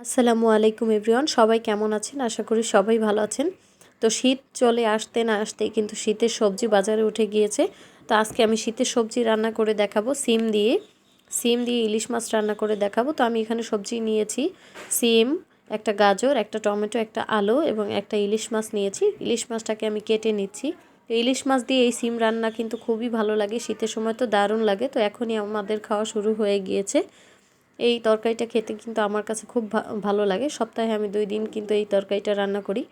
আসসালামু আলাইকুম এভরিওয়ান, সবাই কেমন আছেন? আশা করি সবাই ভালো আছেন। তো শীত চলে আসতে না আসতেই কিন্তু শীতের সবজি বাজারে উঠে গিয়েছে। তো আজকে আমি শীতের সবজি রান্না করে দেখাবো সিম দিয়ে ইলিশ মাছ রান্না করে দেখাবো। তো আমি এখানে সবজি নিয়েছি সিম, একটা গাজর, একটা টমেটো, একটা আলু এবং একটা ইলিশ মাছ নিয়েছি। ইলিশ মাছটাকে আমি কেটে নিচ্ছি। তো ইলিশ মাছ দিয়ে এই সিম রান্না কিন্তু খুবই ভালো লাগে, শীতের সময় তো দারুণ লাগে। তো এখনই আমাদের খাওয়া শুরু হয়ে গিয়েছে। এই তরকারিটা খেতে কিন্তু আমার কাছে খুব ভালো লাগে। সপ্তাহে আমি 2 দিন কিন্তু এই তরকারিটা রান্না করি।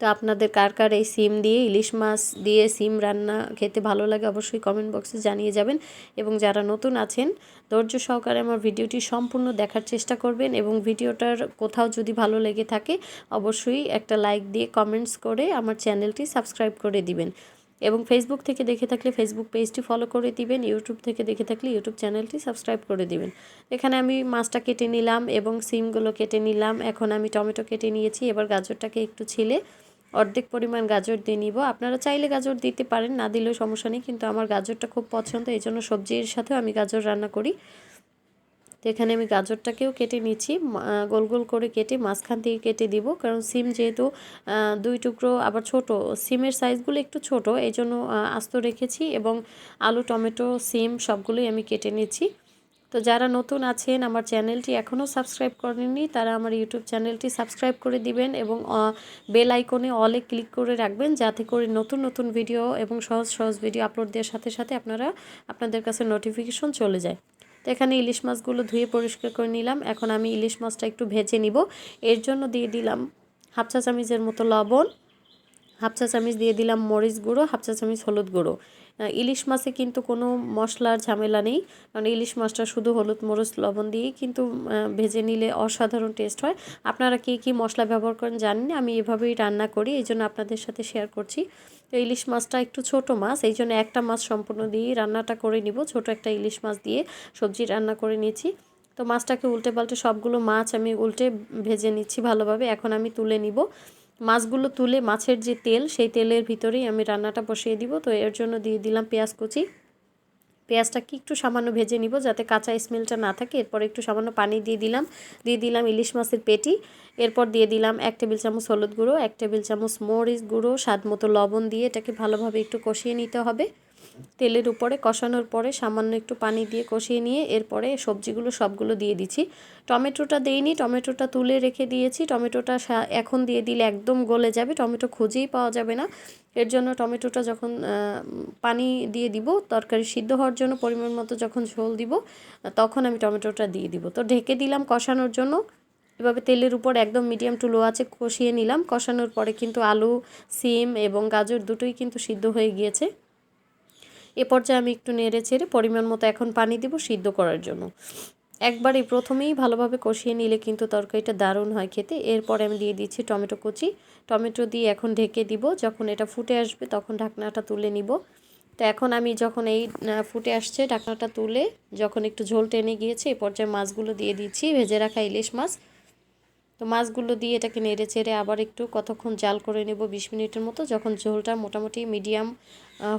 তো আপনাদের কার কার এই সিম দিয়ে ইলিশ মাছ দিয়ে সিম রান্না খেতে ভালো লাগে অবশ্যই কমেন্ট বক্সে জানিয়ে যাবেন। এবং যারা নতুন আছেন ধৈর্য সহকারে আমার ভিডিওটি সম্পূর্ণ দেখার চেষ্টা করবেন এবং ভিডিওটার কোথাও যদি ভালো লেগে থাকে অবশ্যই একটা লাইক দিয়ে কমেন্টস করে আমার চ্যানেলটি সাবস্ক্রাইব করে দিবেন। এবং ফেসবুক থেকে দেখে থাকলে ফেসবুক পেজটি ফলো করে দিবেন, ইউটিউব থেকে দেখে থাকলে ইউটিউব চ্যানেলটি সাবস্ক্রাইব করে দিবেন। এখানে আমি মাছটা কেটে নিলাম এবং সিমগুলো কেটে নিলাম। এখন আমি টমেটো কেটে নিয়েছি। এবার গাজরটাকে একটু ছিলে অর্ধেক পরিমাণ গাজর দিয়ে নিব। আপনারা চাইলে গাজর দিতে পারেন, না দিলেও সমস্যা নেই, কিন্তু আমার গাজরটা খুব পছন্দ, এই জন্য সবজির সাথেও আমি গাজর রান্না করি। তো এখানে আমি গাজরটাকেও কেটে নিচ্ছি, গোল গোল করে কেটে মাঝখান থেকে কেটে দিব, কারণ সিম যেহেতু 2 টুকরো, আবার ছোট সিমের সাইজগুলো একটু ছোট, এই জন্য আস্ত রেখেছি। এবং আলু, টমেটো, সিম সবগুলোই আমি কেটে নিচ্ছি। তো যারা নতুন আছেন আমার চ্যানেলটি এখনও সাবস্ক্রাইব করেননি তারা আমার ইউটিউব চ্যানেলটি সাবস্ক্রাইব করে দিবেন এবং বেল আইকনে অলে ক্লিক করে রাখবেন, যাতে করে নতুন নতুন ভিডিও এবং সহজ সহজ ভিডিও আপলোড দেওয়ার সাথে সাথে আপনাদের কাছে নোটিফিকেশন চলে যায়। তো এখানে ইলিশ মাছগুলো ধুয়ে পরিষ্কার করে নিলাম। এখন আমি ইলিশ মাছটা একটু ভেজে নিব। এর জন্য দিয়ে দিলাম হাফ চা চামচের মতো লবণ, হাফ চা চামচ দিয়ে দিলাম মরিচ গুঁড়ো, হাফ চা চামচ হলুদ গুঁড়ো। ইলিশ মাছে কিন্তু কোনো মশলার ঝামেলা নেই, কারণ ইলিশ মাছটা শুধু হলুদ, মরিচ, লবণ দিয়েই কিন্তু ভেজে নিলে অসাধারণ টেস্ট হয়। আপনারা কী মশলা ব্যবহার করেন জানি না, আমি এভাবেই রান্না করি, এই জন্য আপনাদের সাথে শেয়ার করছি। তো ইলিশ মাছটা একটু ছোট মাছ, এই জন্য একটা মাছ সম্পূর্ণ দিয়েই রান্নাটা করে নিব। ছোট একটা ইলিশ মাছ দিয়ে সবজি রান্না করে নিয়েছি। তো মাছটাকে উল্টে পাল্টে সবগুলো মাছ আমি উল্টে ভেজে নিচ্ছি ভালোভাবে। এখন আমি তুলে নিব। মাছগুলো তুলে মাছের যে তেল, সেই তেলের ভিতরেই আমি রান্নাটা বসিয়ে দিব। তো এর জন্য দিয়ে দিলাম পেঁয়াজ কুচি। পেঁয়াজটাকে একটু সামান্য ভেজে নিব যাতে কাঁচা স্মেলটা না থাকে। এরপর একটু সামান্য পানি দিয়ে দিলাম ইলিশ মাছের পেটি। এরপর দিয়ে দিলাম 1 টেবিল চামচ হলুদ গুঁড়ো, 1 টেবিল চামচ মরিচ গুঁড়ো, স্বাদ মতো লবণ দিয়ে এটাকে ভালোভাবে একটু কষিয়ে নিতে হবে। তেলের উপরে কষানোর পরে সামান্য একটু পানি দিয়ে কষিয়ে নিয়ে এরপরে সবজিগুলো সবগুলো দিয়ে দিচ্ছি। টমেটোটা দেইনি, টমেটোটা তুলে রেখে দিয়েছি। টমেটোটা এখন দিয়ে দিলে একদম গলে যাবে, টমেটো খুঁজেই পাওয়া যাবে না। এর জন্য টমেটোটা যখন পানি দিয়ে দিব তরকারি সিদ্ধ হওয়ার জন্য, পরিমাণ মতো যখন ঝোল দিব তখন আমি টমেটোটা দিয়ে দিব। তো ঢেকে দিলাম কষানোর জন্য। এভাবে তেলের উপর একদম মিডিয়াম টু লো আঁচে কষিয়ে নিলাম। কষানোর পরে কিন্তু আলু, সিম এবং গাজর দুটোই কিন্তু সিদ্ধ হয়ে গিয়েছে। এ পর্যায়ে আমি একটু নেড়ে ছেড়ে পরিমাণ মতো এখন পানি দিব সিদ্ধ করার জন্য। একবারই প্রথমেই ভালোভাবে কষিয়ে নিলে কিন্তু তরকারিটা দারুণ হয় খেতে। এরপরে আমি দিয়ে দিচ্ছি টমেটো কুচি। টমেটো দিয়ে এখন ঢেকে দিব। যখন এটা ফুটে আসবে তখন ঢাকনাটা তুলে নিব। তো এখন আমি যখন এই ফুটে আসছে ঢাকনাটা তুলে যখন একটু ঝোল টেনে গিয়েছে, এই পর্যায়ে মাছগুলো দিয়ে দিচ্ছি, ভেজে রাখা ইলিশ মাছ। তো মাছগুলো দিয়ে এটাকে নেড়ে চেড়ে আবার একটু কতক্ষণ জাল করে নেব, 20 মিনিটের মতো। যখন ঝোলটা মোটামুটি মিডিয়াম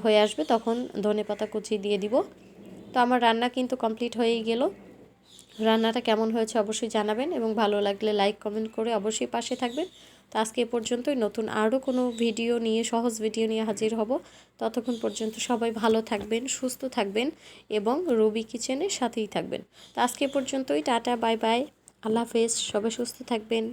হয়ে আসবে তখন ধনেপাতা কুচি দিয়ে দিব। তো আমার রান্না কিন্তু কমপ্লিট হয়েই গেল। রান্নাটা কেমন হয়েছে অবশ্যই জানাবেন এবং ভালো লাগলে লাইক কমেন্ট করে অবশ্যই পাশে থাকবেন। তো আজকে এ পর্যন্তই, নতুন আরও কোনো ভিডিও নিয়ে, সহজ ভিডিও নিয়ে হাজির হব। ততক্ষণ পর্যন্ত সবাই ভালো থাকবেন, সুস্থ থাকবেন এবং রবি কিচেনের সাথেই থাকবেন। তো আজকে এ পর্যন্তই, টাটা, বাই বাই, আল্লাহ হাফেজ, সবাই সুস্থ থাকবেন।